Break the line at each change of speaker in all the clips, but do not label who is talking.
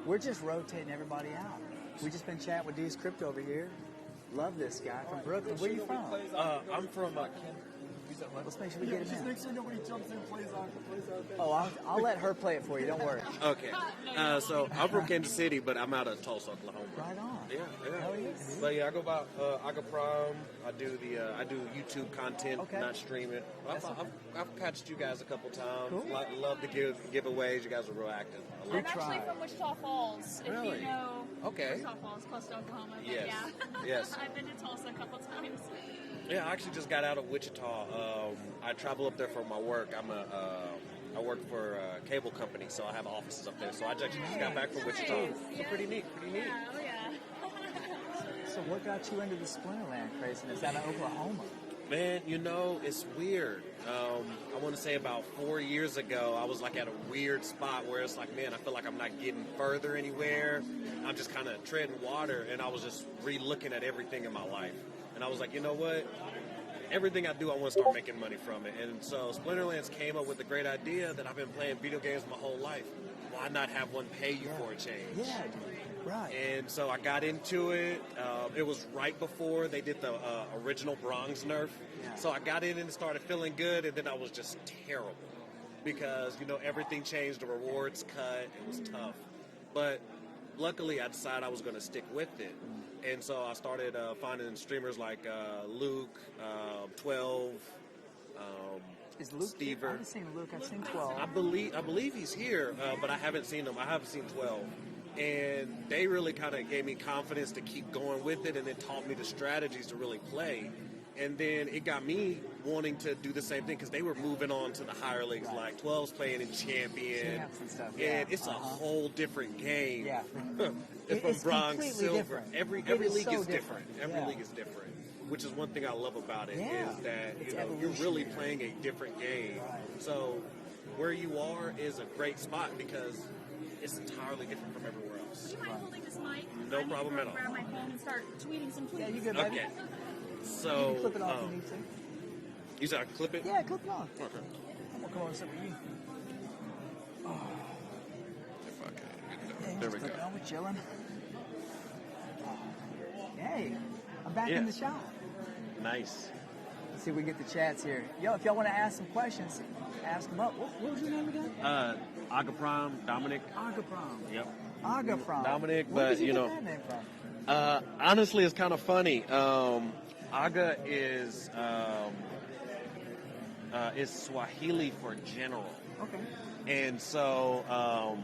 We're just rotating everybody out. We just been chatting with D's Crypto over here. Love this guy from Brooklyn. Where you from?
I'm from.
Let's make sure we get him
Just
in.
make sure nobody jumps in, plays out there.
Oh, I'll let her play it for you. Don't worry.
Okay. So I'm from Kansas City, but I'm out of Tulsa, Oklahoma.
Right on.
Yeah.
Hell yeah.
But yeah, I go by Agaprime. I do YouTube content,
Okay.
not stream it. I've catched you guys a couple times.
Cool.
Love the giveaways. You guys are real active.
I'm actually from Wichita Falls. If
Really?
you know
Okay.
Wichita Falls, close to Oklahoma. But
Yes.
yeah.
Yes.
I've been to Tulsa a couple times.
Yeah, I actually just got out of Wichita. I travel up there for my work. I work for a cable company, so I have offices up there. So I actually just got back from Wichita.
Nice.
So pretty neat.
Yeah, oh yeah.
So what got you into the Splinterland craziness out of Oklahoma?
Man, it's weird. I want to say about 4 years ago, I was like at a weird spot where it's like, man, I feel like I'm not getting further anywhere. I'm just kind of treading water, and I was just re-looking at everything in my life. And I was like, you know what? Everything I do, I want to start making money from it. And so Splinterlands came up with the great idea that I've been playing video games my whole life. Why not have one pay you for a change?
Yeah, dude. Right.
And so I got into it. It was right before they did the original bronze nerf.
Yeah.
So I got in and started feeling good, and then I was just terrible because, everything changed. The rewards cut. It was tough. But luckily, I decided I was going to stick with it. And so I started finding streamers like Luke, 12,
Is Luke
Stever.
here? I haven't seen Luke. I've seen 12.
I believe he's here, but I haven't seen him. I haven't seen 12. And they really kind of gave me confidence to keep going with it and then taught me the strategies to really play. And then it got me wanting to do the same thing because they were moving on to the higher leagues, like 12's playing in Champion.
Champs and stuff,
And it's a whole different game.
Yeah.
It's from
It's
bronze,
completely
silver.
different.
Every
It is
league
so
is
different.
different. Every league is different. Which is one thing I love about it
Yeah.
is that
It's
you're really
evolutionary.
playing a different game.
Right.
So where you are is a great spot because it's entirely different from everywhere else.
Would you mind holding this mic?
No problem at all.
Grab my phone and start tweeting some tweets.
Yeah, you good, baby?
Okay.
You
So
can clip it off if you need to.
you said I can clip it?
Yeah, clip it on.
Okay.
I'm gonna come over and sit with you.
If I can.
Yeah,
There
just
we
clip it
go.
on. We're chilling. Hey, I'm back in the shop.
Nice.
Let's see if we get the chats here. Yo, if y'all want to ask some questions, ask them up. What was your name again?
Agaprime, Dominic.
Agaprime.
Yep.
Agaprime.
Dominic,
Where
but,
did
you
get
know-
that name from?
Honestly, it's kind of funny. Aga is Swahili for general.
Okay.
And so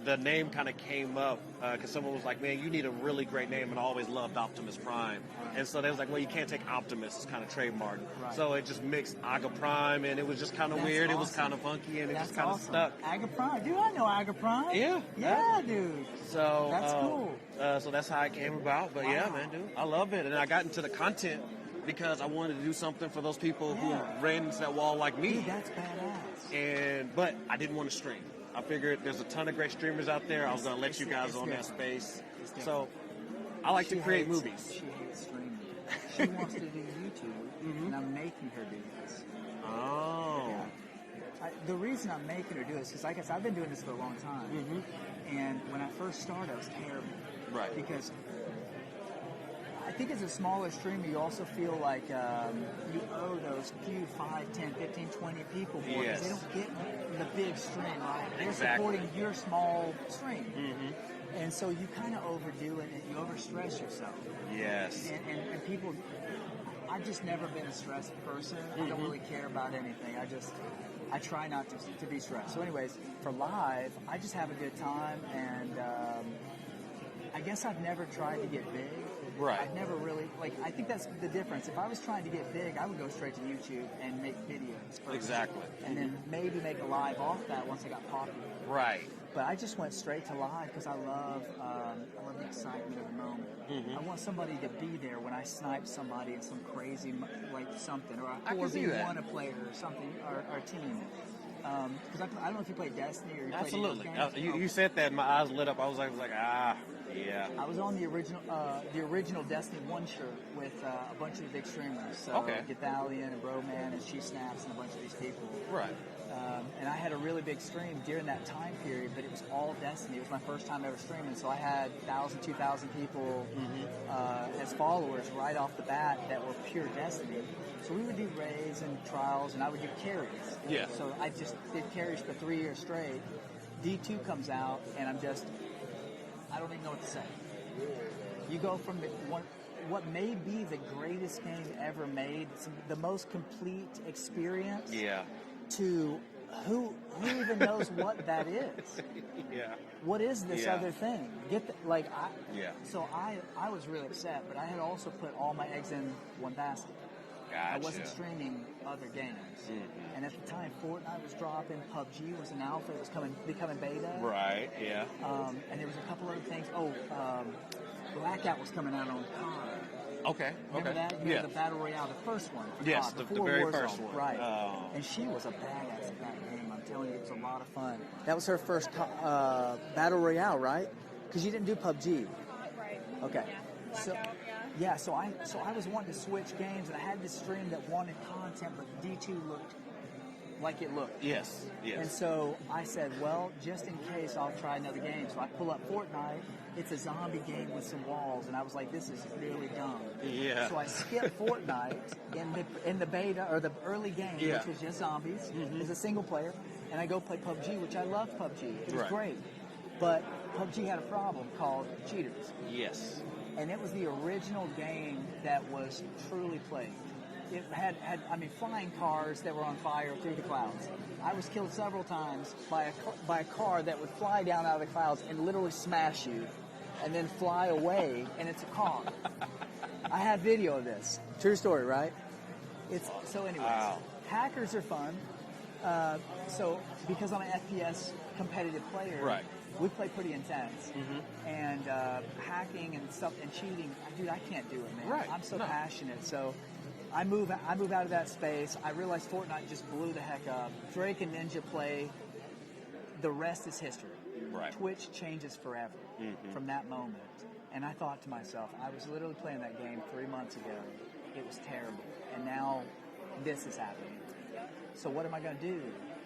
the name kind of came up because someone was like, man, you need a really great name, and I always loved Optimus Prime.
Right.
And so they was like, well, you can't take Optimus. It's kind of trademarked.
Right.
So it just mixed Agaprime, and it was just kind of
That's
weird. It was
awesome.
kind of funky, and it
That's
just kind of
awesome.
stuck.
Agaprime. Dude, I know Agaprime.
Yeah.
Yeah, dude.
So
That's cool.
So that's how it came about. But yeah,
Wow.
man, dude, I love it. And I got into the content because I wanted to do something for those people
Yeah.
who ran into that wall like me.
Dude, that's badass.
But I didn't want to stream. I figured there's a ton of great streamers out there. I was going to let you guys on that space.
It's
So I like to create movies.
She hates streaming. She wants to do YouTube, and I'm making her do this.
Oh.
Yeah. The reason I'm making her do this is, like I said, I've been doing this for a long time. And when I first started, I was terrible.
Right.
Because I think as a smaller streamer, you also feel like you owe those few 5, 10, 15, 20 people more because they
Yes.
don't get the big stream, right? They're
Exactly.
supporting your small stream. And so you kind of overdo it and you overstress yourself.
Yes.
And people, I've just never been a stressed person. I don't really care about anything. I try not to be stressed. So anyways, for live, I just have a good time, and I guess I've never tried to get big.
Right.
I've never really, I think that's the difference. If I was trying to get big, I would go straight to YouTube and make videos first.
Exactly.
And then maybe make a live off that once I got popular.
Right.
But I just went straight to live because I love the excitement of the moment. I want somebody to be there when I snipe somebody in some crazy, something, or a
I can see that.
4v1 a player or something, or team. Because I don't know if you played Destiny or you
Absolutely.
played any of those games.
You said that, and my eyes lit up. I was like, yeah.
I was on the original Destiny 1 shirt with a bunch of the big streamers. So
Okay.
Gathalion and Broman and She Snaps and a bunch of these people.
Right.
And I had a really big stream during that time period, but it was all Destiny. It was my first time ever streaming, so I had 1,000, 2,000 people as followers right off the bat that were pure Destiny. So we would do raids and trials, and I would do carries.
Yeah.
So I just did carries for 3 years straight. D2 comes out, and I don't even know what to say. You go from what may be the greatest game ever made, the most complete experience, to who even knows what that is?
Yeah.
What is this
Yeah.
other thing? So I was really upset, but I had also put all my eggs in one basket.
Gotcha.
I wasn't streaming other games.
Mm-hmm.
And at the time, Fortnite was dropping, PUBG was an alpha, it was becoming beta.
Right, yeah.
And there was a couple other things. Blackout was coming out on COD.
Okay,
Remember
okay.
that? You know, the Battle Royale, the first one.
Yes,
COD,
the
before
very
Warzone.
first one.
Right.
Oh.
And she was a badass at that game. I'm telling you, it was a lot of fun. That was her first Battle Royale, right? Because you didn't do PUBG.
Right.
Okay.
Yeah.
So,
Blackout, yeah.
yeah, so I was wanting to switch games, and I had this stream that wanted content, but D2 looked like it looked.
Yes, yes.
And so I said, well, just in case, I'll try another game. So I pull up Fortnite. It's a zombie game with some walls, and I was like, this is really dumb.
Yeah.
So I skipped Fortnite in the beta or the early game, which was just zombies. It's a single player, and I go play PUBG, which I love PUBG. It was great, but PUBG had a problem called cheaters.
Yes.
And it was the original game that was truly played. It had flying cars that were on fire through the clouds. I was killed several times by a car that would fly down out of the clouds and literally smash you, and then fly away, and it's a car. I have video of this. True story, right? So anyways,
Wow.
Hackers are fun. So because I'm an FPS competitive player,
Right.
we play pretty intense. And hacking and stuff and cheating, dude, I can't do it, man.
Right.
I'm so
No.
passionate. So I move out of that space. I realized Fortnite just blew the heck up. Drake and Ninja play. The rest is history.
Right.
Twitch changes forever from that moment. And I thought to myself, I was literally playing that game 3 months ago. It was terrible. And now this is happening. So what am I going to do?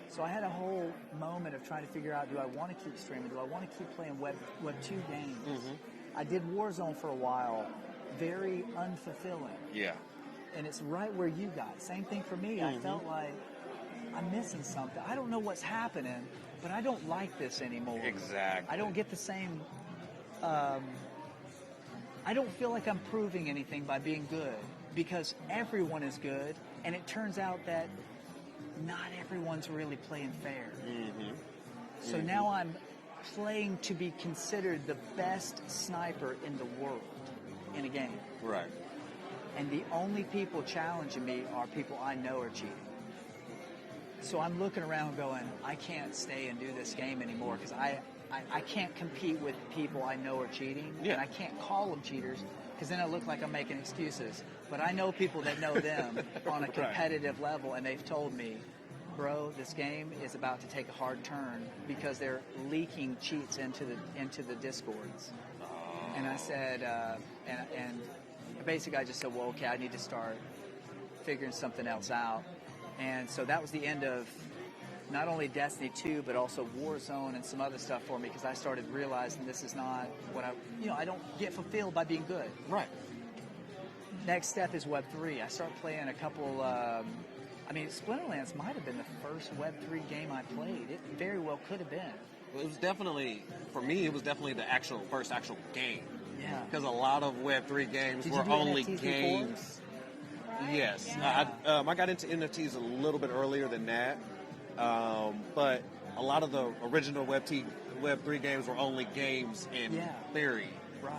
So I had a whole moment of trying to figure out, do I want to keep streaming? Do I want to keep playing Web 2 games? I did Warzone for a while. Very unfulfilling.
Yeah.
And it's right where you got. Same thing for me. I felt like I'm missing something. I don't know what's happening, but I don't like this anymore.
Exactly.
I don't get the same... I don't feel like I'm proving anything by being good, because everyone is good, and it turns out that not everyone's really playing fair. So now I'm playing to be considered the best sniper in the world in a game.
Right.
And the only people challenging me are people I know are cheating. So I'm looking around going, I can't stay and do this game anymore, because I can't compete with people I know are cheating.
Yeah.
And I can't call them cheaters, because then I look like I'm making excuses. But I know people that know them on a competitive level, and they've told me, bro, this game is about to take a hard turn because they're leaking cheats into the discords. And I said, and basically I just said, well, okay, I need to start figuring something else out. And so that was the end of not only Destiny 2, but also Warzone and some other stuff for me, because I started realizing this is not what I don't get fulfilled by being good.
Right.
Next step is Web 3. I start playing a couple, Splinterlands might have been the first Web 3 game I played. It very well could have been.
It was definitely, for me, it was definitely the first actual game.
Yeah.
Because a lot of Web 3 games
Did you
were
do
only
NFTs
games.
Right?
Yes.
Yeah.
I got into NFTs a little bit earlier than that. But a lot of the original Web 3 games were only games in theory.
Right.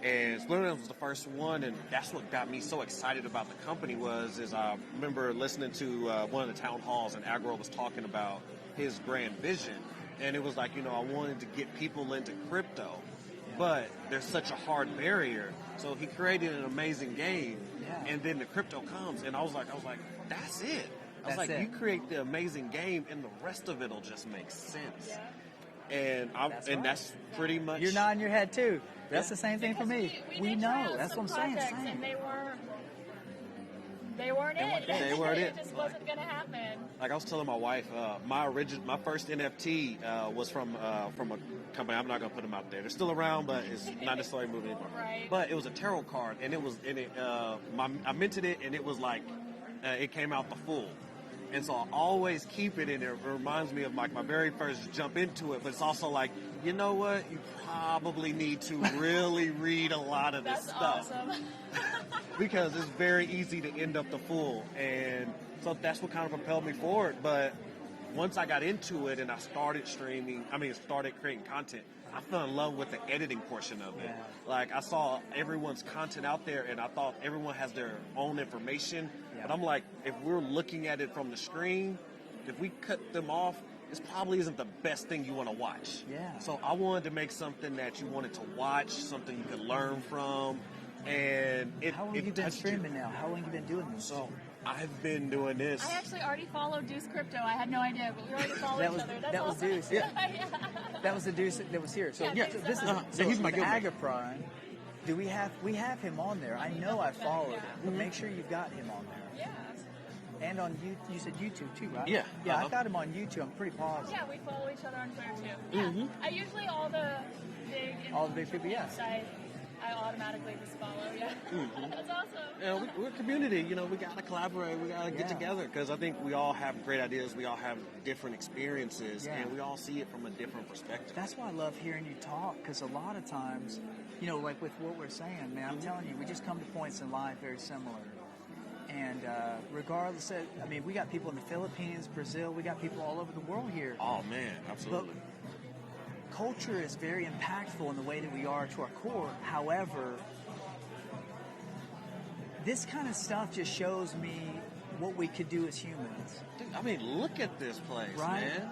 And Splinterlands was the first one, and that's what got me so excited about the company is I remember listening to one of the town halls, and Agro was talking about his grand vision. And it was like, I wanted to get people into crypto, but there's such a hard barrier. So he created an amazing game, and then the crypto comes, and I was like, that's it. You create the amazing game, and the rest of it'll just make sense.
Yeah.
And that's pretty much.
You're nodding your head too. That's the same thing for
Because
me.
We did
know.
try out
That's
some
what I'm saying.
projects, and they were They weren't it.
They weren't it.
It just wasn't gonna happen.
Like I was telling my wife, my first NFT was from a company. I'm not gonna put them out there. They're still around, but it's not necessarily moving anymore.
Right.
But it was a tarot card, and I minted it, and it was like it came out the full. And so I always keep it, and it reminds me of like my very first jump into it. But it's also like, you know what? You probably need to really read a lot of this
That's
stuff.
awesome.
Because it's very easy to end up the fool. And so that's what kind of propelled me forward. But once I got into it and I started started creating content, I fell in love with the editing portion of it.
Yeah.
Like I saw everyone's content out there and I thought everyone has their own information.
Yeah.
But I'm like, if we're looking at it from the screen, if we cut them off, this probably isn't the best thing you want to watch.
Yeah.
So I wanted to make something that you wanted to watch, something you could learn from. And
How long have you been
touched
streaming now? How long have you been doing this?
So I've been doing this.
I actually already followed Deuce Crypto. I had no idea, but we already followed
That
each
was-
other. That's
that was
awesome.
Deuce, yeah.
Yeah.
That was the Deuce that was here. So
Yeah,
so
Deuce,
this is
so he's my guildmate.
Agaprime. Do we have him on there? I know I followed him, but make sure you've got him on there.
Yeah.
And on you said YouTube too, right?
Yeah.
Yeah,
Uh-huh.
I've got him on YouTube. I'm pretty positive.
Yeah, we follow each other on Twitter too. Yeah. I usually all the big
All the big people, yeah.
I automatically just follow. Yeah. That's awesome.
We're a community. You know, we gotta collaborate. We gotta get
Yeah.
together because I think we all have great ideas. We all have different experiences,
Yeah.
and we all see it from a different perspective.
That's why I love hearing you talk, because a lot of times, you know, like with what we're saying, man, I'm telling you, we just come to points in life very similar. And regardless of, I mean, we got people in the Philippines, Brazil, we got people all over the world here.
Oh man, absolutely.
Culture is very impactful in the way that we are to our core. However, this kind of stuff just shows me what we could do as humans,
Dude, I mean, look at this place,
right?
man.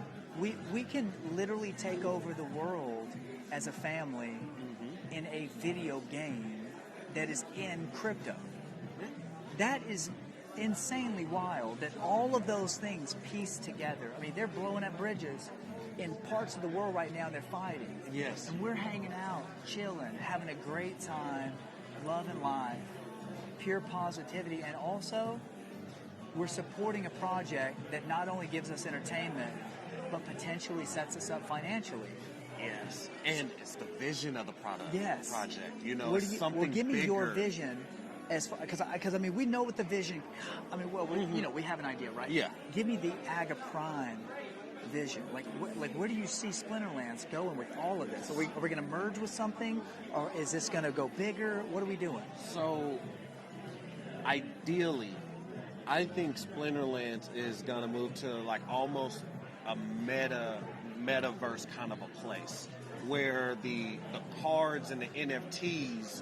We can literally take over the world as a family in a video game that is in crypto. That is insanely wild that all of those things piece together. I mean, they're blowing up bridges in parts of the world right now. They're fighting.
Yes.
And we're hanging out, chilling, having a great time, loving life, pure positivity, and also we're supporting a project that not only gives us entertainment, but potentially sets us up financially.
Yes. And it's the vision of the
Yes.
project. You know,
What
it's
do you,
something
well, give me your
bigger.
vision, as far because I mean we know what the vision. I mean, well, you know, we have an idea, right?
Yeah.
Give me the Agaprime vision. Like where do you see Splinterlands going with all of this? Are we going to merge with something, or is this going to go bigger? What are we doing?
So, ideally, I think Splinterlands is gonna move to like almost a metaverse kind of a place where the cards and the NFTs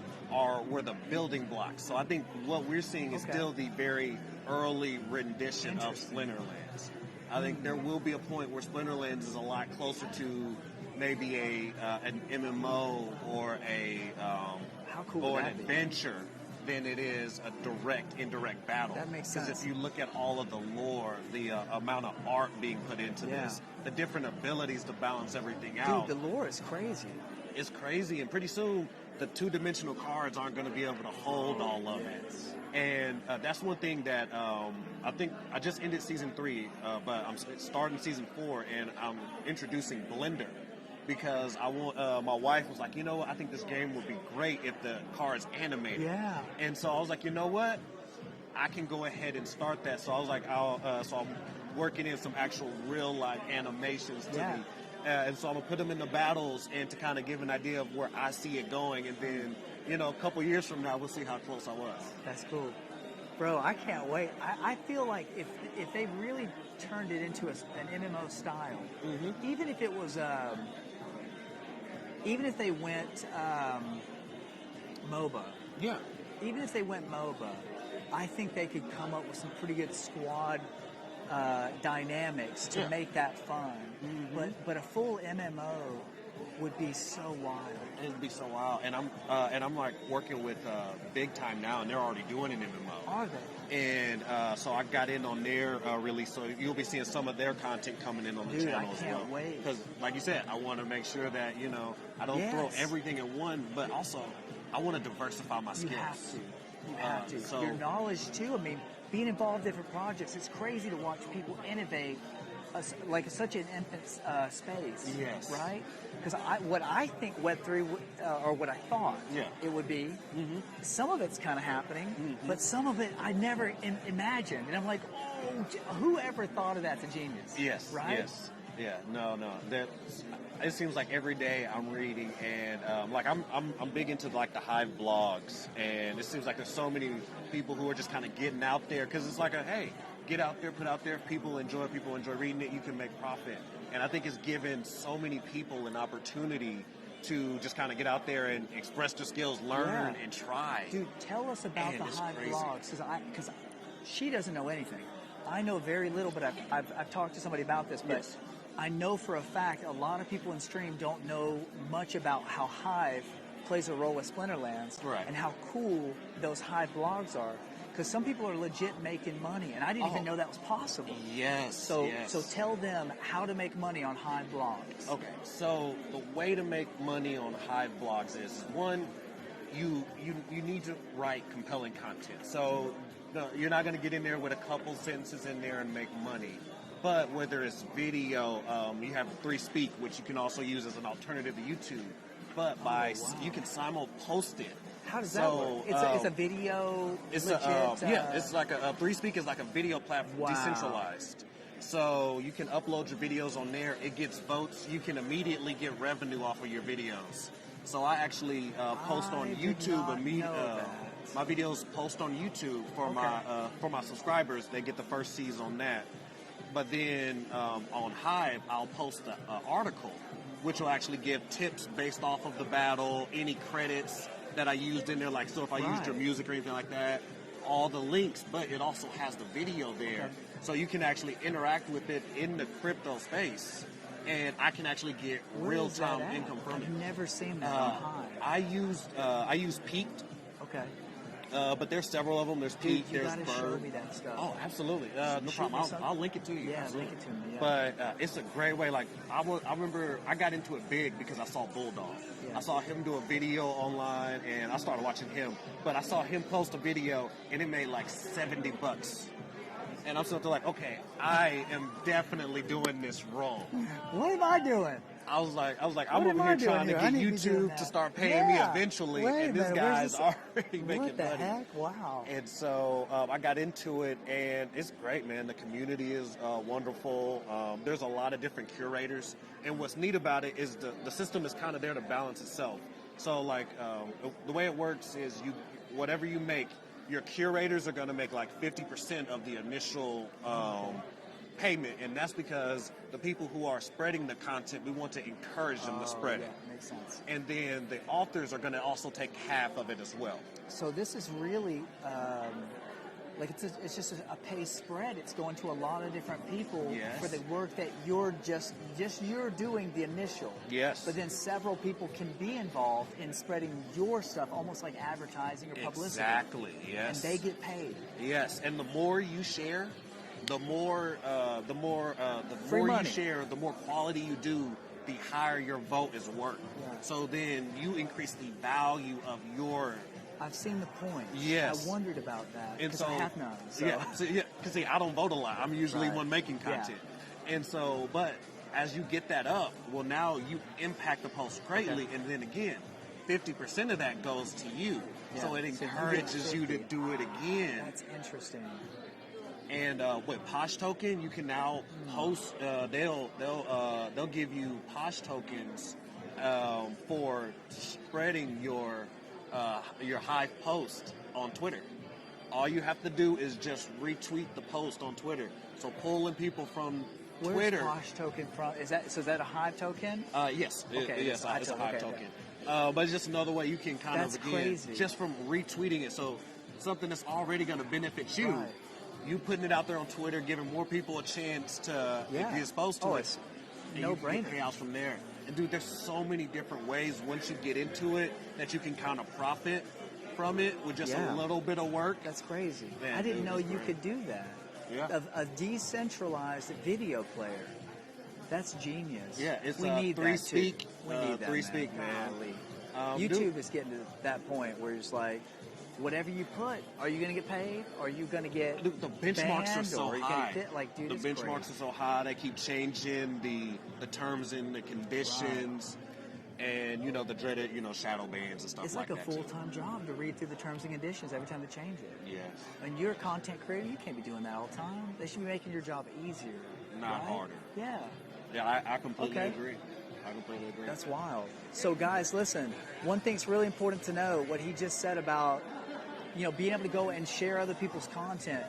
were the building blocks. So I think what we're seeing is
Okay.
still the very early rendition of
Interesting.
Splinterlands. I think there will be a point where Splinterlands is a lot closer to maybe an MMO or
How cool
or
would
an
that be?
adventure than it is a direct indirect battle.
That makes
Because
sense.
if you look at all of the lore, the amount of art being put into
Yeah.
this, the different abilities to balance everything
Dude,
out,
the lore is crazy.
it's crazy. And pretty soon, the two-dimensional cards aren't going to be able to hold all of it. And that's one thing that I think I just ended season 3, but I'm starting season 4, and I'm introducing Blender. Because I want, my wife was like, you know what, I think this game would be great if the cards animated.
Yeah.
And so I was like, you know what, I can go ahead and start that. So I was like, so I'm working in some actual real life animations to
Yeah.
me. And so I'm gonna put them in the battles and to kind of give an idea of where I see it going. And then, you know, a couple years from now, we'll see how close I was.
That's cool. Bro, I can't wait. I feel like if they really turned it into an MMO style, even if it was, even if they went MOBA,
Yeah.
even if they went MOBA, I think they could come up with some pretty good squad dynamics to
Yeah.
make that fun. But a full MMO would be so wild.
It'd be so wild. And I'm like working with Big Time now, and they're already doing an MMO.
Are they?
And so I got in on their release, so you'll be seeing some of their content coming in on the
Dude, I
channel as
can't
well.
wait.
Because, like you said, I want to make sure that I don't throw
Yes.
everything in one, but also I want to diversify my skills.
You have to. You have to.
so-
Your knowledge too. I mean, being involved in different projects, it's crazy to watch people innovate like such an infant space.
Yes.
Right? Because what I think Web3, or what I thought it would be, some of it's kind of happening, but some of it I never imagined. And I'm like, oh, whoever thought of that's a genius.
Yes.
Right?
Yes. Yeah. No. It seems like every day I'm reading, and like I'm big into like the Hive blogs, and it seems like there's so many people who are just kind of getting out there because it's like hey, get out there, put out there. People enjoy reading it. You can make profit, and I think it's given so many people an opportunity to just kind of get out there and express their skills, learn, and try.
Dude, tell us about the Hive blogs, because she doesn't know anything. I know very little, but I've talked to somebody about this, but I know for a fact a lot of people in stream don't know much about how Hive plays a role with Splinterlands and how cool those Hive blogs are. Because some people are legit making money, and I didn't even know that was possible.
Yes.
So tell them how to make money on Hive blogs.
Okay. So the way to make money on Hive blogs is one, you need to write compelling content. So you're not going to get in there with a couple sentences in there and make money. But whether it's video, you have 3Speak, which you can also use as an alternative to YouTube. But you can simul-post it.
How does that work? It's a video.
It's
legit,
it's like a 3Speak is like a video platform, decentralized. So you can upload your videos on there. It gets votes. You can immediately get revenue off of your videos. So I actually post on YouTube my videos post on YouTube for my subscribers. They get the first seas on that. But then on Hive, I'll post an article, which will actually give tips based off of the battle, any credits that I used in there, like so if I used your music or anything like that, all the links, but it also has the video there. So you can actually interact with it in the crypto space, and I can actually get real-time income from it.
I've never seen that on Hive.
I use Peaked.
Okay.
But there's several of them. There's Peak,
you
there's
gotta
Bird.
show me that stuff.
Oh, absolutely. No problem. I'll link it to you.
Yeah,
absolutely.
link it to me. Yeah.
But it's a great way. Like I remember I got into it big because I saw Bulldog. Yeah. I saw him do a video online, and I started watching him. But I saw him post a video, and it made like $70. And I'm sort of like, okay, I am definitely doing this wrong.
What am I doing?
I was like, I'm over here trying to get YouTube to start paying me eventually, and this guy's already making money.
What the heck? Wow.
And so I got into it, and it's great, man. The community is wonderful. There's a lot of different curators, and what's neat about it is the system is kind of there to balance itself. So like the way it works is whatever you make, your curators are going to make like 50% of the initial payment, and that's because the people who are spreading the content, we want to encourage them to spread it.
Makes sense.
And then the authors are going to also take half of it as well.
So this is really like it's just a pay spread. It's going to a lot of different people for the work that you're just you're doing the initial.
Yes.
But then several people can be involved in spreading your stuff, almost like advertising or publicity.
Exactly. Yes.
And they get paid.
Yes. And the more you share, the more you share, the more quality you do, the higher your vote is worth.
Yeah.
So then you increase the value of your.
I've seen the point.
Yes.
I wondered about that because
so,
I have none. So.
Yeah. Because I don't vote a lot. I'm usually one making content. Yeah. And so, but as you get that up, well, now you impact the post greatly, and then again, 50% of that goes to you. Yeah. So it encourages you to do it again.
That's interesting.
And with Posh Token, you can now post. They'll give you Posh tokens for spreading your Hive post on Twitter. All you have to do is just retweet the post on Twitter. So pulling people from Twitter.
Where's Posh token from? Is that a Hive token?
Yes.
Okay.
It's a Hive token. But it's just another way you can kind of
crazy.
Just from retweeting it. So something that's already going to benefit you.
Right.
You putting it out there on Twitter, giving more people a chance to be exposed to it.
It's no-brainer.
You get payouts from there. And dude, there's so many different ways once you get into it that you can kind of profit from it with just a little bit of work.
That's crazy.
Man,
I didn't know you could do that.
Yeah.
A decentralized video player. That's genius.
Yeah, it's
we need
3Speak.
That too. We need that.
3Speak, man.
YouTube is getting to that point where it's like, whatever you put, are you going to get paid? Are you going to get
The benchmarks are
banned,
so
or are you
high.
gonna like, dude,
The
it's
benchmarks
crazy.
are so high. They keep changing the terms and the conditions, and the dreaded shadow bans and stuff
It's
like
like a
that.
full-time job to read through the terms and conditions every time they change it.
Yes,
When you're a content creator, you can't be doing that all the time. They should be making your job easier,
not
right?
harder.
Yeah.
Yeah, I completely
Okay.
agree. I completely agree.
That's wild. So, guys, listen. One thing's really important to know: what he just said about, being able to go and share other people's content.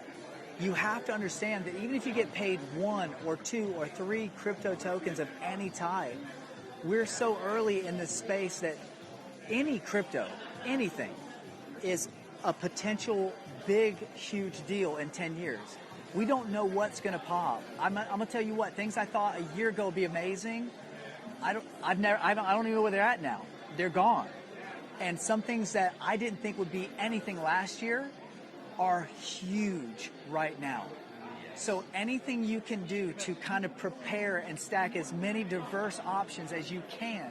You have to understand that even if you get paid 1 or 2 or 3 crypto tokens of any type, we're so early in this space that any crypto, anything, is a potential big, huge deal in 10 years. We don't know what's going to pop. I'm going to tell you what, things I thought a year ago would be amazing, I don't even know where they're at now. They're gone. And some things that I didn't think would be anything last year are huge right now. So anything you can do to kind of prepare and stack as many diverse options as you can,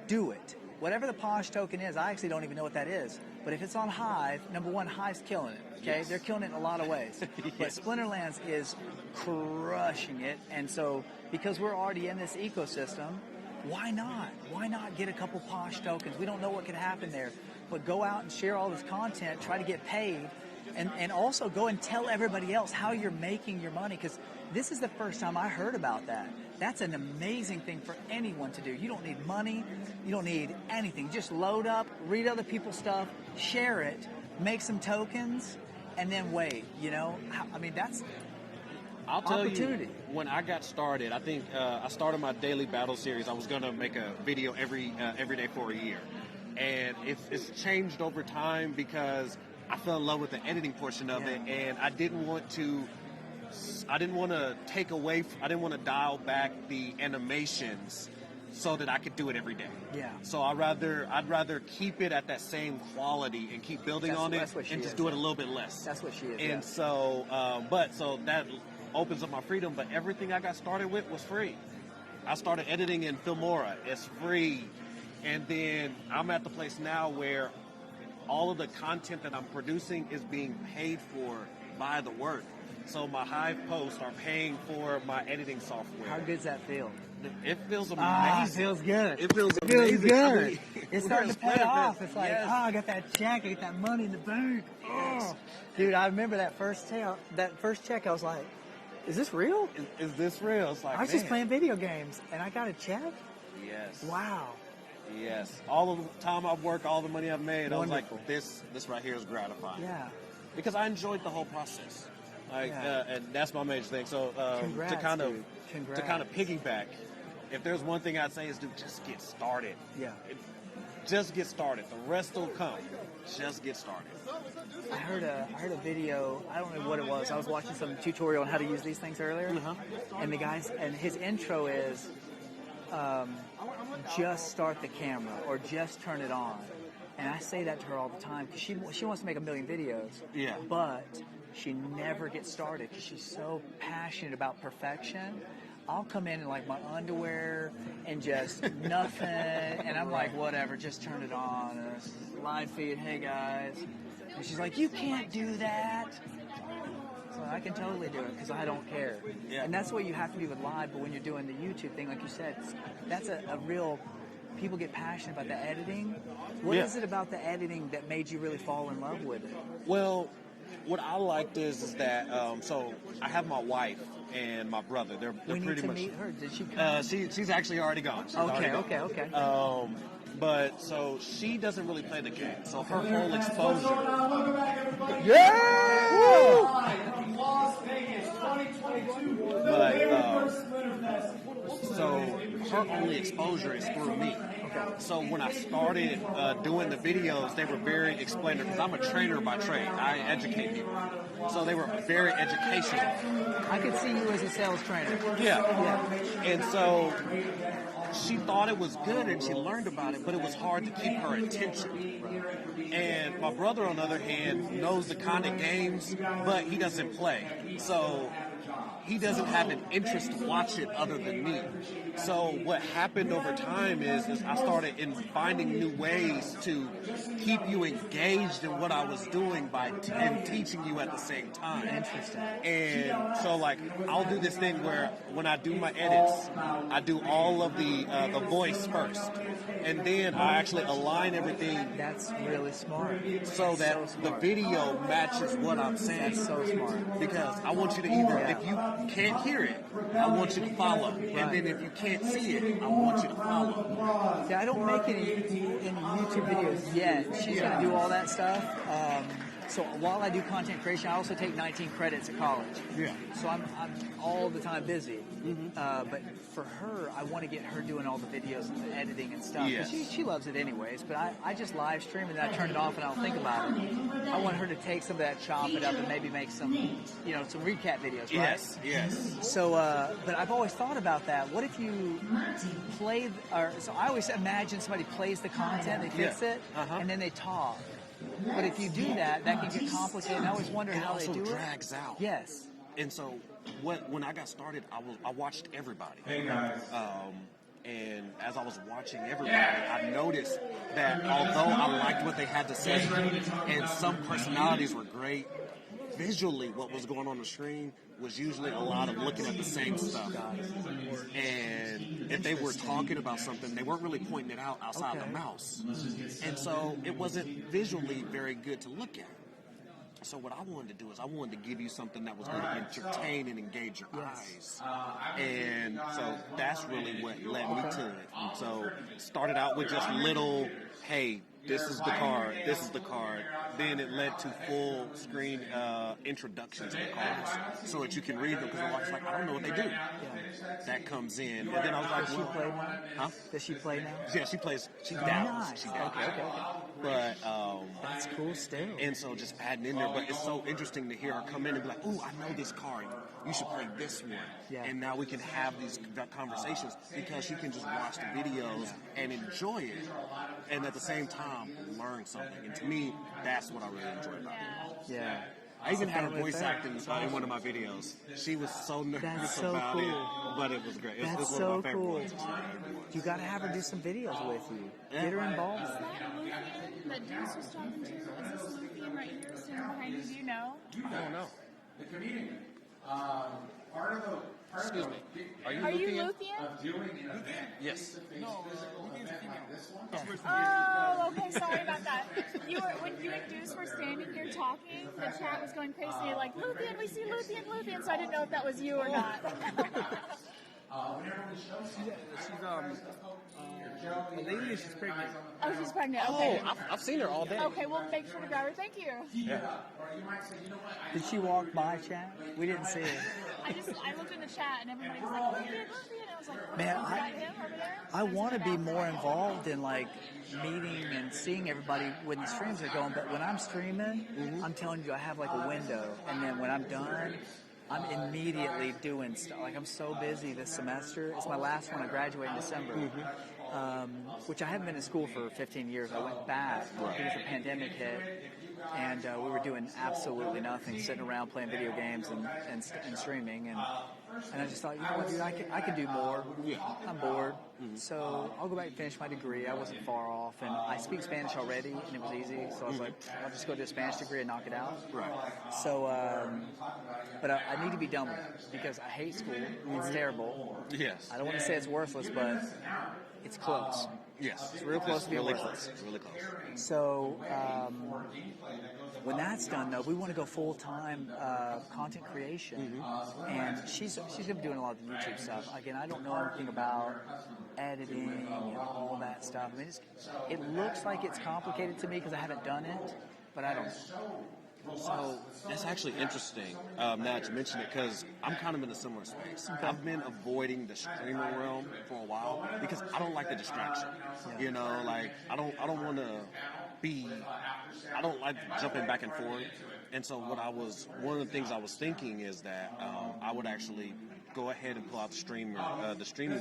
do it. Whatever the Posh token is, I actually don't even know what that is. But if it's on Hive, number one, Hive's killing it. Okay,
Yes.
They're killing it in a lot of ways. But Splinterlands is crushing it, and so because we're already in this ecosystem, why not? Why not get a couple Posh tokens? We don't know what could happen there, but go out and share all this content, try to get paid, and also go and tell everybody else how you're making your money, because this is the first time I heard about that. That's an amazing thing for anyone to do. You don't need money. You don't need anything. Just load up, read other people's stuff, share it, make some tokens, and then wait. I mean, that's
I'll tell
opportunity.
you, when I got started, I think I started my daily battle series. I was going to make a video every day for a year. And it's changed over time because I fell in love with the editing portion of it, and I didn't want to take away, I didn't want to dial back the animations so that I could do it every day.
Yeah.
So I'd rather keep it at that same quality and keep building on it,
that's what she
and just
is,
do it
yeah.
a little bit less.
That's what she is.
And
yeah.
so that opens up my freedom. But everything I got started with was free. I started editing in Filmora. It's free. And then I'm at the place now where all of the content that I'm producing is being paid for by the work. So my Hive posts are paying for my editing software.
How good does that feel?
It feels amazing.
Ah, it feels good.
It feels
It feels
amazing.
good.
I mean,
It's starting to pay
Splinter
off.
Fest.
It's like,
Yes.
I got that check. I got that money in the bank. Oh. Dude, I remember that first check. I was like, is this real?
Is this real? It's like,
I was just
man.
playing video games, and I got a check?
Yes.
Wow.
Yes. All of the time I've worked, all the money I've made, I was
Wonderful.
like, this right here is gratifying.
Yeah.
Because I enjoyed the whole process.
Yeah.
And that's my major thing. So
Congrats,
to kind
dude. Congrats.
of piggyback, if there's one thing I'd say is, dude, just get started.
Yeah.
Just get started. The rest will come. Just get started.
I heard a video. I don't know what it was. I was watching some tutorial on how to use these things earlier, and his intro is just start the camera or just turn it on. And I say that to her all the time because she wants to make a million videos.
Yeah.
But she never gets started because she's so passionate about perfection. I'll come in like my underwear and just nothing, and I'm like, whatever, just turn it on. Live feed, hey guys. And she's like, you can't do that. So I can totally do it because I don't care.
Yeah.
And that's what you have to be with live, but when you're doing the YouTube thing, like you said, that's a real, people get passionate about the editing. What is it about the editing that made you really fall in love with it?
Well, what I liked is that, so I have my wife and my brother. They're
We need
pretty
to
much.
meet her. Did she come?
She's actually already gone. She's already gone.
Okay.
But so she doesn't really play the game. So her whole exposure.
Yeah! Woo!
But so her only exposure is through me. So when I started doing the videos, they were very explainer because I'm a trainer by trade. I educate people. So they were very educational.
I could see you as a sales trainer.
Yeah. And so she thought it was good and she learned about it, but it was hard to keep her attention. And my brother, on the other hand, knows the kind of games, but he doesn't play. So he doesn't have an interest to watch it other than me. So what happened over time is I started finding new ways to keep you engaged in what I was doing and teaching you at the same time.
Interesting.
And so, like, I'll do this thing where when I do my edits, I do all of the voice first, and then I actually align everything.
That's really smart.
So that the video matches what I'm saying.
That's so smart.
Because I want you to either, if you can't hear it, I want you to follow.
Right.
And then if you can't see it, I want you to follow.
See, I don't make any YouTube videos yet. She's going to do all that stuff. So while I do content creation, I also take 19 credits at college.
Yeah.
So I'm all the time busy. But for her, I want to get her doing all the videos and the editing and stuff.
Yes.
She loves it anyways. But I just live stream and then I turn it off and I don't think about it. I want her to take some of that, chop it up, and maybe make some, some recap videos, right?
Yes.
So, but I've always thought about that. What if you play, so I always imagine somebody plays the content, they fix it, and then they talk. But if you do that, that can get complicated. And I always wonder how they do it.
It also drags out.
Yes.
And so, when I got started, I watched everybody.
Hey guys.
And as I was watching everybody, I noticed that although I liked what they had to say, and some personalities were great, visually what was going on the screen was usually a lot of looking at the same stuff. And if they were talking about something, they weren't really pointing it out outside the mouse. And so it wasn't visually very good to look at. So what I wanted to do is I wanted to give you something that was going to entertain and engage your eyes. And so that's really what led me to it. And so started out with just little, hey, this is the card, this is the card. Then it led to full screen introductions to the cards so that you can read them, because a lot of like, I don't know what they do. That comes in. And then I was like,
Does she play now?
Huh?
Does she play now?
Yeah, she plays. She dabbles.
Nice.
She dabbles.
Okay.
But
That's cool still.
and so just adding in there. But it's so interesting to hear her come in and be like, "Ooh, I know this card. You should play this one."
Yeah.
And now we can have these conversations because you can just watch the videos and enjoy it, and at the same time learn something. And to me, that's what I really enjoy about it.
Yeah.
I even had her
Family
voice
affair.
acting in one of my videos. She was so nervous
That's so
about
cool.
it, but it was great. It's
That's
one
so
of my favorite
cool.
ones.
You got to have her do some videos with you. Get her involved.
Is that Luthien that Deuce was talking to? Is this Luthien right here standing behind you? Do you know?
I don't know.
The comedian.
Excuse me.
Are you Luthien?
Doing an event.
Yes.
Oh, okay. Sorry about that. When you and Deuce were standing here talking, the chat was going crazy. Like, Luthien, we see Luthien, Luthien. So I didn't know if that was you or not.
A lady, she's pregnant.
Oh, she's pregnant. Okay.
I've seen her all day.
Okay, we'll make sure to grab her. Thank you.
Did she walk by, Chad? We didn't see her.
I looked in the chat and everybody was like, Luthien, Luthien. And I was like,
Man,
is that him over there?
I want to be more involved in like meeting and seeing everybody when the streams are going, but when I'm streaming, I'm telling you, I have like a window, and then when I'm done, I'm immediately doing stuff. Like, I'm so busy this semester. It's my last one. I graduate in December, which I haven't been in school for 15 years. I went back because the pandemic hit, and we were doing absolutely nothing, sitting around playing video games and streaming. And I just thought, you know what, dude, I could do more. I'm bored. So I'll go back and finish my degree. I wasn't far off, and I speak Spanish already, and it was easy. So I was like, I'll just go to a Spanish degree and knock it out.
Right.
So, but I need to be done with it because I hate school. It's terrible.
Yes.
I don't want to say it's worthless, but it's close.
Yes.
It's real close to being
really
worthless.
close. It's really close.
So when that's done, though, we want to go full-time content creation. And she's going to be doing a lot of the YouTube stuff. Again, I don't know anything about editing and all that stuff. I mean, it looks like it's complicated to me because I haven't done it, but I don't know.
So that's actually interesting now that you mention it, because I'm kind of in a similar space. I've been avoiding the streamer realm for a while because I don't like the distraction. You know, like I don't want to be. I don't like jumping back and forth. And so one of the things I was thinking is that I would actually go ahead and pull out the streaming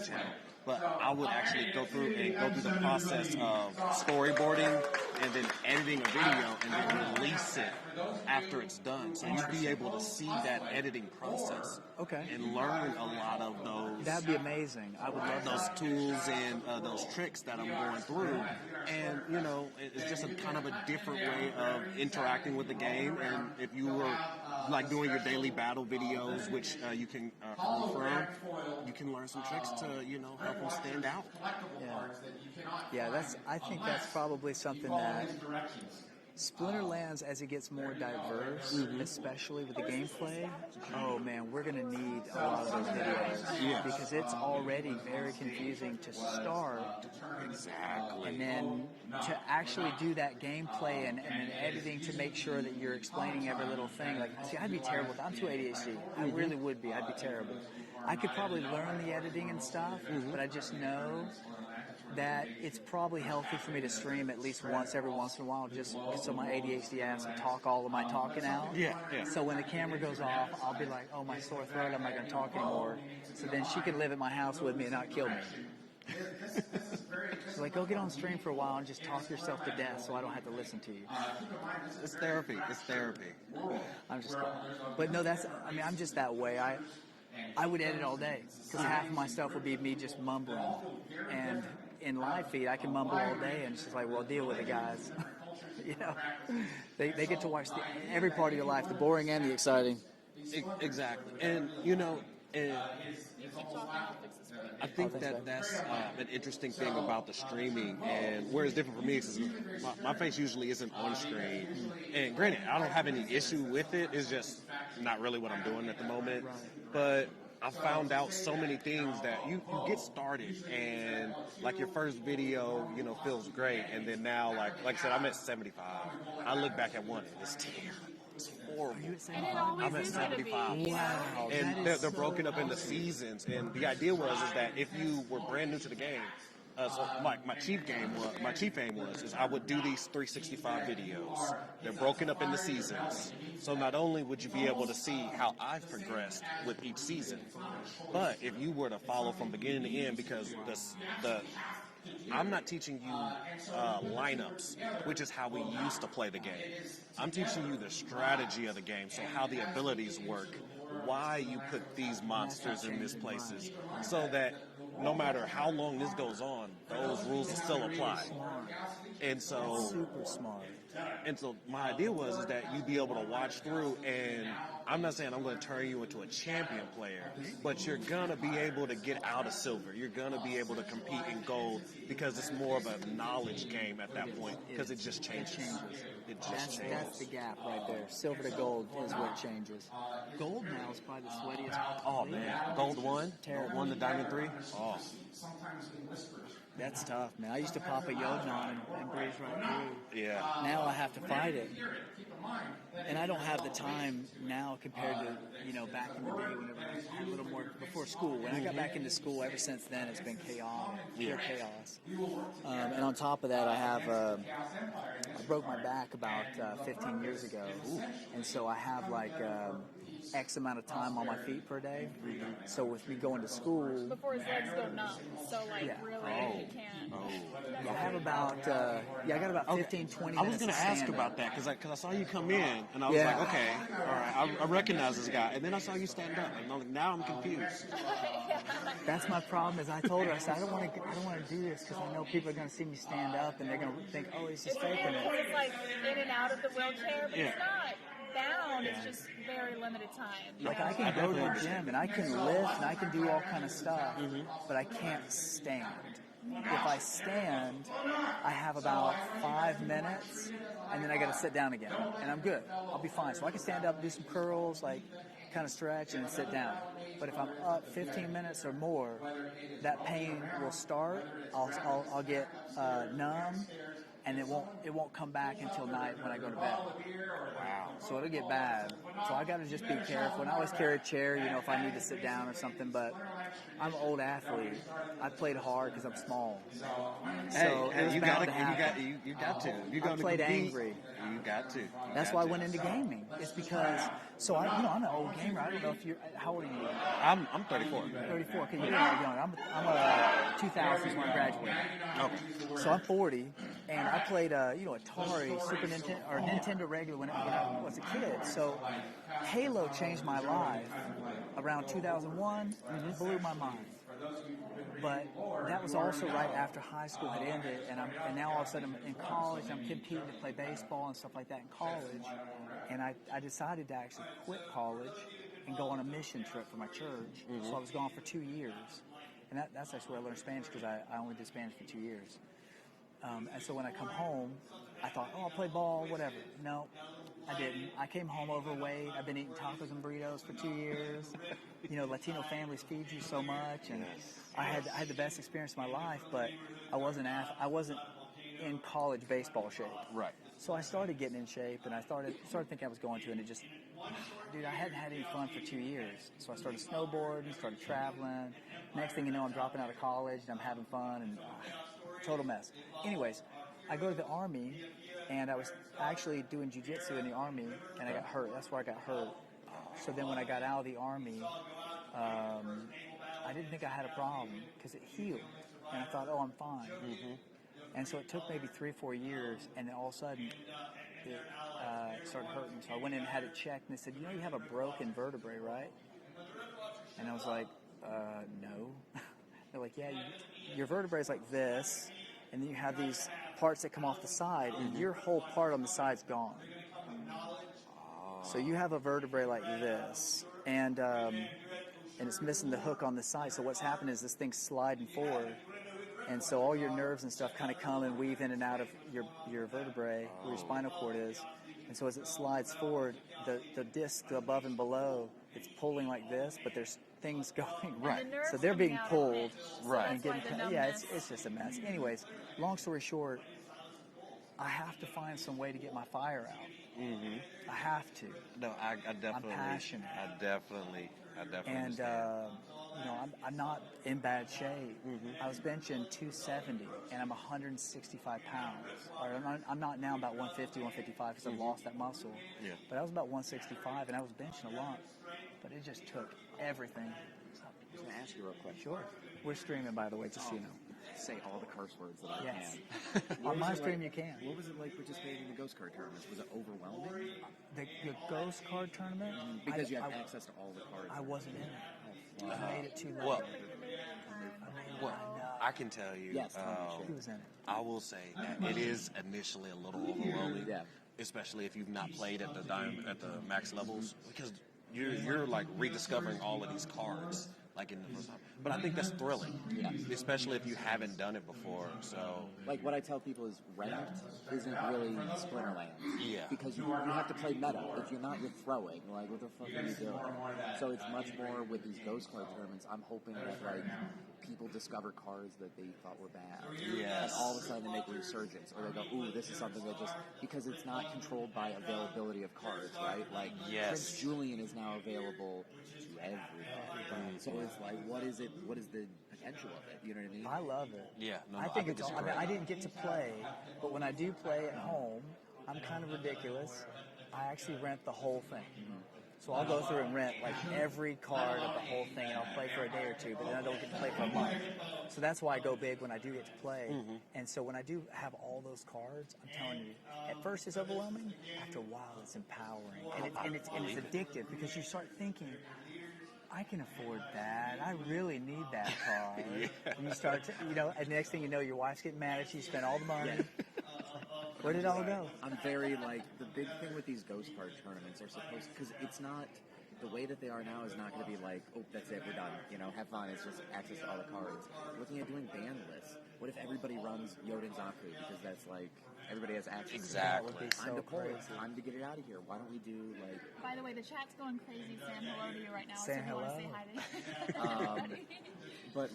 channel, but I would actually go through the process of storyboarding and then editing a video and then release it after it's done. So you'd be able to see that editing process.
Okay.
And learn a lot of those.
That'd be amazing. I would love
those
that.
tools and those tricks that I'm going through. And, you know, it's just a kind of a different way of interacting with the game. And if you were like doing your daily battle videos, which you can earn from, you can learn some tricks to, you know, help them stand out.
Yeah, I think that's probably something that Splinterlands, as it gets more diverse, especially with the gameplay, oh man, we're going to need a lot of those videos. Because it's already very confusing to start.
Exactly.
And then to actually do that gameplay and editing to make sure that you're explaining every little thing. Like, see, I'd be terrible. I'm too ADHD. I really would be. I'd be terrible. I could probably learn the editing and stuff, but I just know that it's probably healthy for me to stream at least every once in a while, just so my ADHD ass can talk all of my talking out.
Yeah.
So when the camera goes off, I'll be like, oh, my sore throat, I'm not going to talk anymore. So then she can live at my house with me and not kill me. So like, go get on stream for a while and just talk yourself to death so I don't have to listen to you.
It's therapy.
I'm just, but no, I'm just that way. I would edit all day because half of my stuff would be me just mumbling. And in live feed, I can mumble all day, and it's just like, well, deal with it, guys. You know, they get to watch every part of your life, the boring and the exciting.
Exactly. And, you know, I think that's an interesting thing about the streaming, and where it's different for me is my face usually isn't on screen. And granted, I don't have any issue with it. It's just not really what I'm doing at the moment. But I found out so many things that you get started, and like your first video, you know, feels great, and then now, like I said, I'm at 75. I look back at one, and it's terrible. It's horrible.
And it always
I'm at
is going to be.
75.
Wow.
And they're broken up into seasons, and the idea was that if you were brand new to the game, so my chief aim was I would do these 365 videos. They're broken up into seasons. So not only would you be able to see how I've progressed with each season, but if you were to follow from beginning to end, because I'm not teaching you lineups, which is how we used to play the game. I'm teaching you the strategy of the game, so how the abilities work, why you put these monsters in these places, so that no matter how long this goes on, those rules will still apply. And so,
Super smart.
And so my idea was that you'd be able to watch through, and I'm not saying I'm going to turn you into a champion player, but you're going to be able to get out of silver. You're going to be able to compete in gold, because it's more of a knowledge game at that point, because it just changes. It just changes.
That's the gap right there. Silver to gold is what changes. Gold now is probably the sweatiest.
Oh, man. Gold 1?
Terrible.
Gold 1 to Diamond 3? Oh.
That's tough, man. I used to pop a Yodnon and breeze right through.
Yeah.
Now I have to fight it. And I don't have the time now compared to, back in the day whenever I had a little more, before school. When I got back into school, ever since then, it's been chaos, pure chaos. And on top of that, I broke my back about 15 years ago. And so I have X amount of time on my feet per day. So with me going to school...
Before his legs go numb. So, really, you can't...
Yeah, I got about 15, 20 minutes.
I was going to ask about that, because I saw you come in, and I was like, okay, all right, I recognize this guy. And then I saw you stand up, and I'm like, now I'm confused.
That's my problem. Is I told her, I said, I don't want to do this because I know people are going to see me stand up, and they're going to think, oh, he's just faking it.
It's like in and out of the wheelchair, but it's not bound. It's just very limited time.
Like I can go to the gym and I can lift and I can do all kind of stuff, but I can't stand. If I stand, I have about 5 minutes, and then I got to sit down again, and I'm good. I'll be fine. So I can stand up, do some curls, kind of stretch, and then sit down. But if I'm up 15 minutes or more, that pain will start. I'll get numb, and it won't come back until night when I go to bed.
Wow.
So it'll get bad. So I got to just be careful. And I always carry a chair, if I need to sit down or something. But I'm an old athlete. I played hard because I'm small. So it was bound to happen.
You got to.
I played angry.
You got to.
That's why I went into gaming. It's because I'm an old gamer. I don't know if you're. How old are you?
I'm 34.
34. Okay, you're not young. I'm a 2000s when I graduated.
Okay.
So I'm 40, and I played Atari, Super Nintendo, or Nintendo regular when I was a kid. So Halo changed my life around 2001. Blew my mind. But that was also right after high school had ended, and now all of a sudden I'm in college. I'm competing to play baseball and stuff like that in college, and I decided to actually quit college and go on a mission trip for my church. So I was gone for 2 years, and that's actually where I learned Spanish, because I only did Spanish for 2 years. And so when I come home, I thought, I'll play ball, whatever. No, I didn't. I came home overweight. I've been eating tacos and burritos for 2 years. Latino families feed you so much, and I had the best experience of my life, but I wasn't in college baseball shape.
Right.
So I started getting in shape, and I started thinking I was going to, and it just, dude, I hadn't had any fun for 2 years. So I started snowboarding, started traveling. Next thing you know, I'm dropping out of college, and I'm having fun, and total mess. Anyways, I go to the Army, and I was actually doing jiu-jitsu in the Army, and I got hurt. That's where I got hurt. So then when I got out of the Army, I didn't think I had a problem because it healed. And I thought, I'm fine. And so it took maybe 3 or 4 years, and then all of a sudden it started hurting. So I went in and had it checked, and they said, you have a broken vertebrae, right? And I was like, no. They're like, yeah, your vertebrae is like this, and then you have these parts that come off the side, and your whole part on the side's gone. So you have a vertebrae like this, and it's missing the hook on the side. So what's happened is this thing's sliding forward, and so all your nerves and stuff kind of come and weave in and out of your vertebrae, where your spinal cord is. And so as it slides forward, the disc above and below, it's pulling like this, but there's things going
right.
So they're being pulled,
right?
And getting it's just a mess. Anyways, long story short, I have to find some way to get my fire out. I have to.
No, I definitely.
I'm passionate.
I definitely.
And
understand.
I'm not in bad shape. I was benching 270, and I'm 165 pounds. Or I'm not now, about 150, 155, because I've lost that muscle.
Yeah.
But I was about 165, and I was benching a lot. But it just took everything.
I was going to ask you real quick.
Sure. We're streaming, by the way, just so you know.
Say all the curse words that I
Yes.
can.
On my stream, you can.
What was it like participating in the Ghost Card tournaments? Was it overwhelming?
The Ghost Card tournament?
Because you have access to all the cards.
I wasn't in it. I made it too late.
Well, I can tell you.
Yes,
He was in it.
I will say that it is initially a little overwhelming.
Yeah.
Especially if you've not played at the max levels, because you're like rediscovering all of these cards like in the first time. But I think that's thrilling, especially if you haven't done it before. So,
like what I tell people is ranked isn't really Splinterlands.
Yeah.
Because you have to play meta. If you're not, you're throwing. Like, what the fuck are you doing? So it's much more with these Ghost Card tournaments. I'm hoping that like people discover cards that they thought were bad.
Yes.
And all of a sudden they make a resurgence, or they go, ooh, this is something that just, because it's not controlled by availability of cards, right? Like, Prince Julian is now available to everybody. So it's like, what is the potential of it? You know what I mean?
I love it.
yeah, no,
I think it's. I didn't get to play, but when I do play at home, I'm kind of ridiculous. I actually rent the whole thing. So I'll go through and rent like every card of the whole thing, and I'll play for a day or two, but then I don't get to play for a month. So that's why I go big when I do get to play. And so when I do have all those cards, I'm telling you, at first it's overwhelming. After a while, it's empowering, and it's addictive, because you start thinking, I can afford that. I really need that card. And you start to, and the next thing you know, your wife's getting mad at you. You spent all the money. Where did it all go?
I'm very, the big thing with these Ghost Card tournaments are supposed, because it's not, the way that they are now is not going to be like, oh, that's it, we're done, have fun, it's just access to all the cards. Looking at doing ban lists. What if everybody runs Yoden Zaku, because that's everybody has access
Exactly.
to it.
So
Time to pull it.
crazy.
Time to get it out of here. Why don't we do,
By the way, the chat's going crazy. Saying hello to you right now.
Saying
so if you want to
hello.
say hi to everybody.
but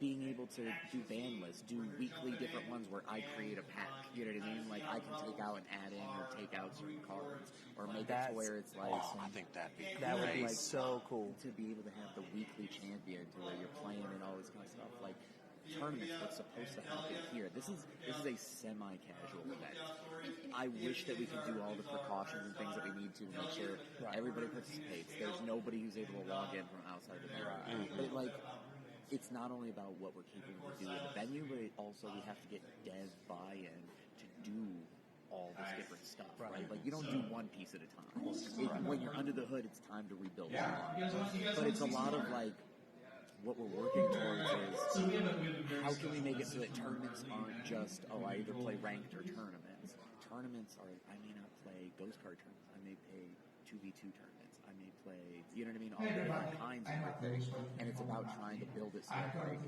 being able to do ban lists, do weekly different ones where I create a pack, you know what I mean? Like I can take out and add in or take out certain cards or make it to where it's like
I think that'd be
That would be
like,
so cool.
to be able to have the weekly champion to where you're playing and all this kind of stuff. Like tournaments, what's supposed to happen here. This is a semi-casual event. I wish that we could do all the precautions and things that we need to make sure everybody participates. There's nobody who's able to log in from outside the venue. But like, it's not only about what we're capable to do in the venue, but also we have to get dev buy-in to do all this different stuff, right? Like, you don't do one piece at a time. When you're under the hood, it's time to rebuild. But it's a lot of, like, what we're working towards is how can we make it so that tournaments aren't just, I either play ranked or tournaments. Tournaments are, I may not play ghost card tournaments. I may play 2v2 tournaments. I may play, you know what I mean, all different kinds of things. And it's about trying to build it so that like,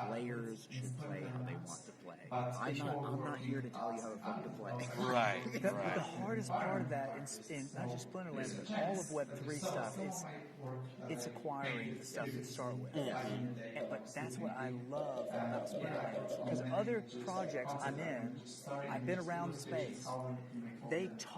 players should play how they want to play. I'm not here to tell you how to fucking play.
Right.
The hardest part of that, in not just Splinterlands, but all of Web3 stuff, is it's acquiring the stuff to start with. But that's what I love about Splinterlands. Because other projects I'm in, I've been around the space. They talk